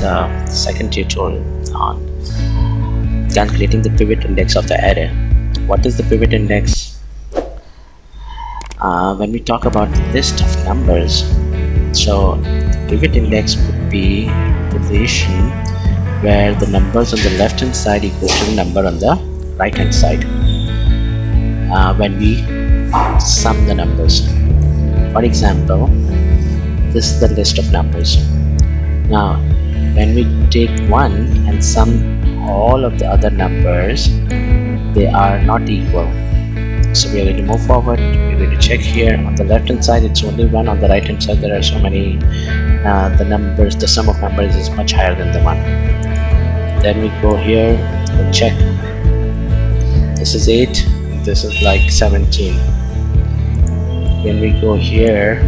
this second tutorial on calculating the pivot index of the array. What is the pivot index? When we talk about list of numbers, so pivot index would be position where the numbers on the left hand side equal to the number on the right hand side when we sum the numbers. For example, this is the list of numbers. Now when we take 1 and sum all of the other numbers, they are not equal. So we are going to move forward. We're going to check here on the left hand side it's only 1, on the right hand side there are so many, the sum of numbers is much higher than the 1. Then we go here and check, this is 8, this is like 17. When we go here,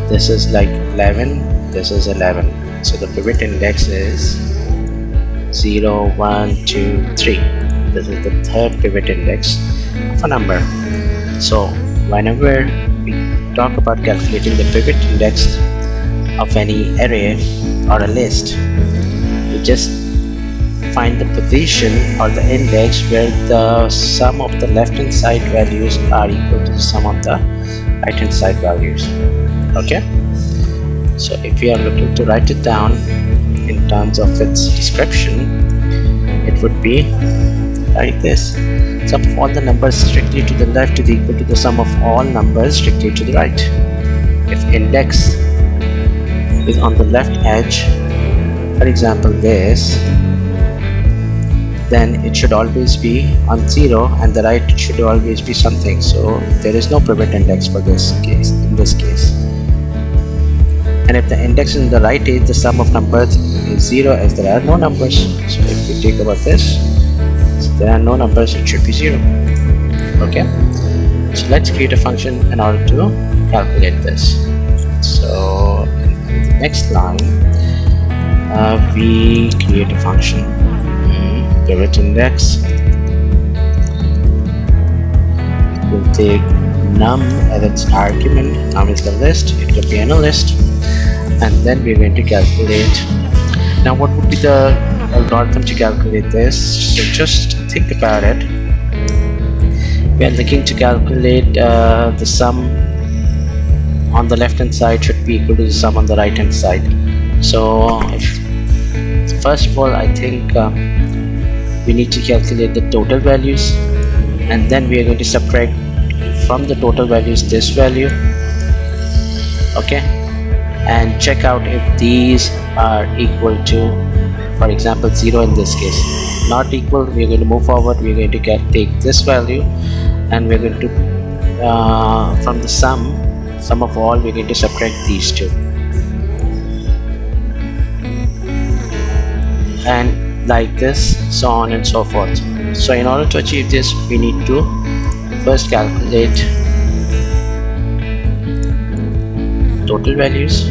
this is like 11, this is 11. So the pivot index is 0, 1, 2, 3. This is the third pivot index of a number. So whenever we talk about calculating the pivot index of any array or a list, we just find the position or the index where the sum of the left hand side values are equal to the sum of the right hand side values. Okay, so if we are looking to write it down in terms of its description, it would be like this: sum of all the numbers strictly to the left is equal to the sum of all numbers strictly to the right. If index is on the left edge, for example this, then it should always be on 0 and the right should always be something. So there is no pivot index for this case, in this case. And if the index in the right is the sum of numbers is 0, as there are no numbers. So if we take about this, so there are no numbers, it should be 0. Okay, so let's create a function in order to calculate this. So in the next line, we create a function pivot index. We'll take num as its argument. Num is the list, it could be any list, and then we're going to calculate. Now what would be the algorithm to calculate this? So just think about it. We are looking to calculate the sum on the left hand side should be equal to the sum on the right hand side. So first of all, I think we need to calculate the total values, and then we are going to subtract from the total values this value. Okay, and check out if these are equal to, for example, 0 in this case. Not equal, we are going to move forward. We are going to take this value and we are going to from the sum of all, we are going to subtract these two, and like this, so on and so forth. So in order to achieve this, we need to first calculate total values,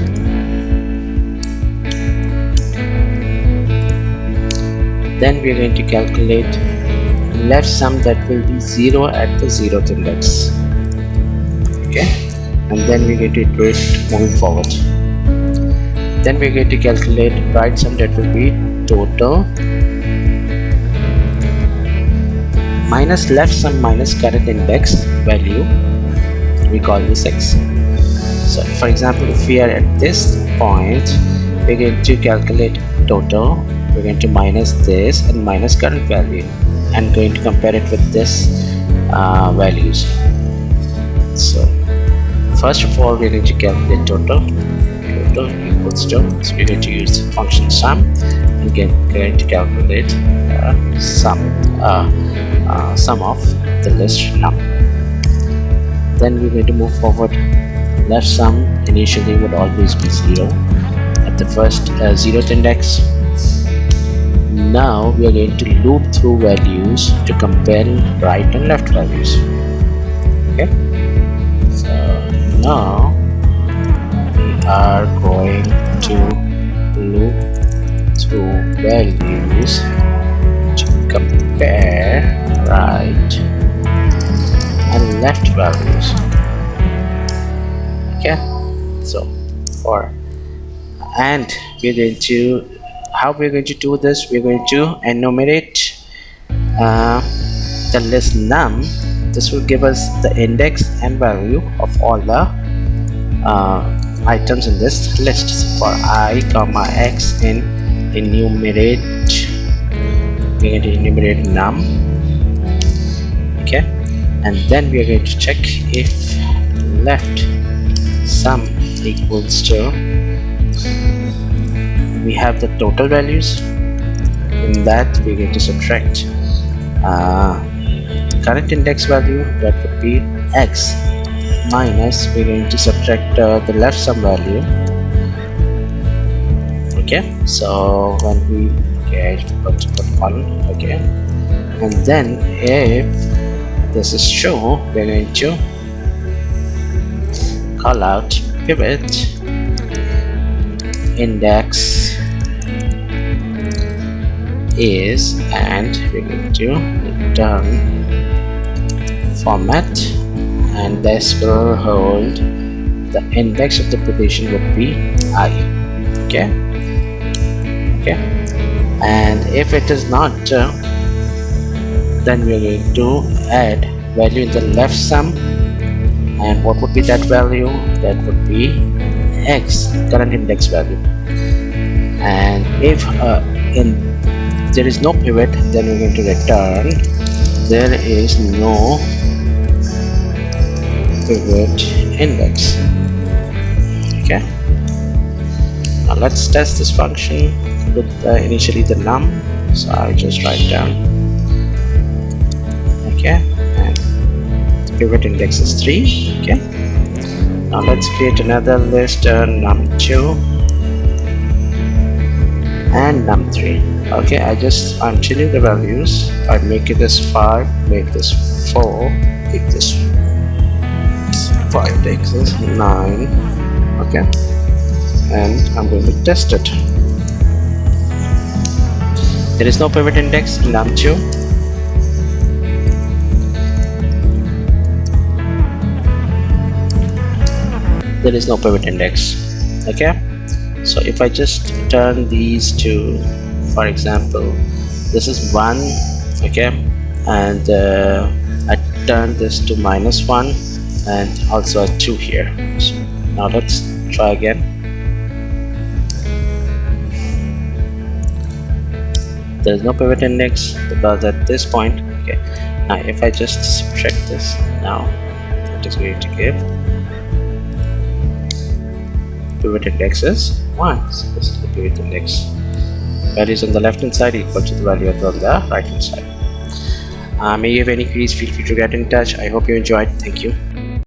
then we are going to calculate left sum that will be 0 at the 0th index. Okay, and then we are going to iterate moving forward. Then we are going to calculate right sum that will be total minus left sum minus current index value. We call this x. So for example, if we are at this point, we're going to calculate total, we're going to minus this and minus current value and going to compare it with this values. So first of all, we're going to calculate total equals to, so we're going to use the function sum and going to calculate sum of the list num. Then we're going to move forward. Left sum initially would always be 0 at the first 0th index. Now we are going to loop through values to compare right and left values. Okay, so now we are going to loop through values to compare right and left values. Okay, so and we're going to how we're going to do this, we're going to enumerate the list num. This will give us the index and value of all the items in this list. So for I comma x in enumerate, we're going to enumerate num. Okay, and then we are going to check if left sum equals to, we have the total values. In that we're going to subtract current index value, that would be x, minus we're going to subtract the left sum value. Okay, so when we, okay, I forgot to put 1. Okay, and then if this is true, we're going to call out pivot index is, and we're going to return format, and this will hold the index of the position would be I. Okay, okay, and if it is not, then we're going to add value in the left sum, and what would be that value? That would be x, current index value. And if there is no pivot, then we're going to return there is no pivot index. Okay, now let's test this function with initially the num. So I just write down, okay, and the pivot index is 3. Okay, now let's create another list, num2 and num3. Okay, I'm changing the values. I make it as 5, make this 4, make this 5, take this 9. Okay, and I'm going to test it. There is no pivot index in num2. There is no pivot index. Okay, so if I just turn these to, for example, this is 1, okay, and I turn this to -1 and also a 2 here. So now let's try again. There is no pivot index because at this point, okay, now if I just subtract this, now it is going to give pivot index is 1. So this is the pivot index. Values on the left hand side equal to the value on the right hand side. May you have any queries, feel free to get in touch. I hope you enjoyed. Thank you.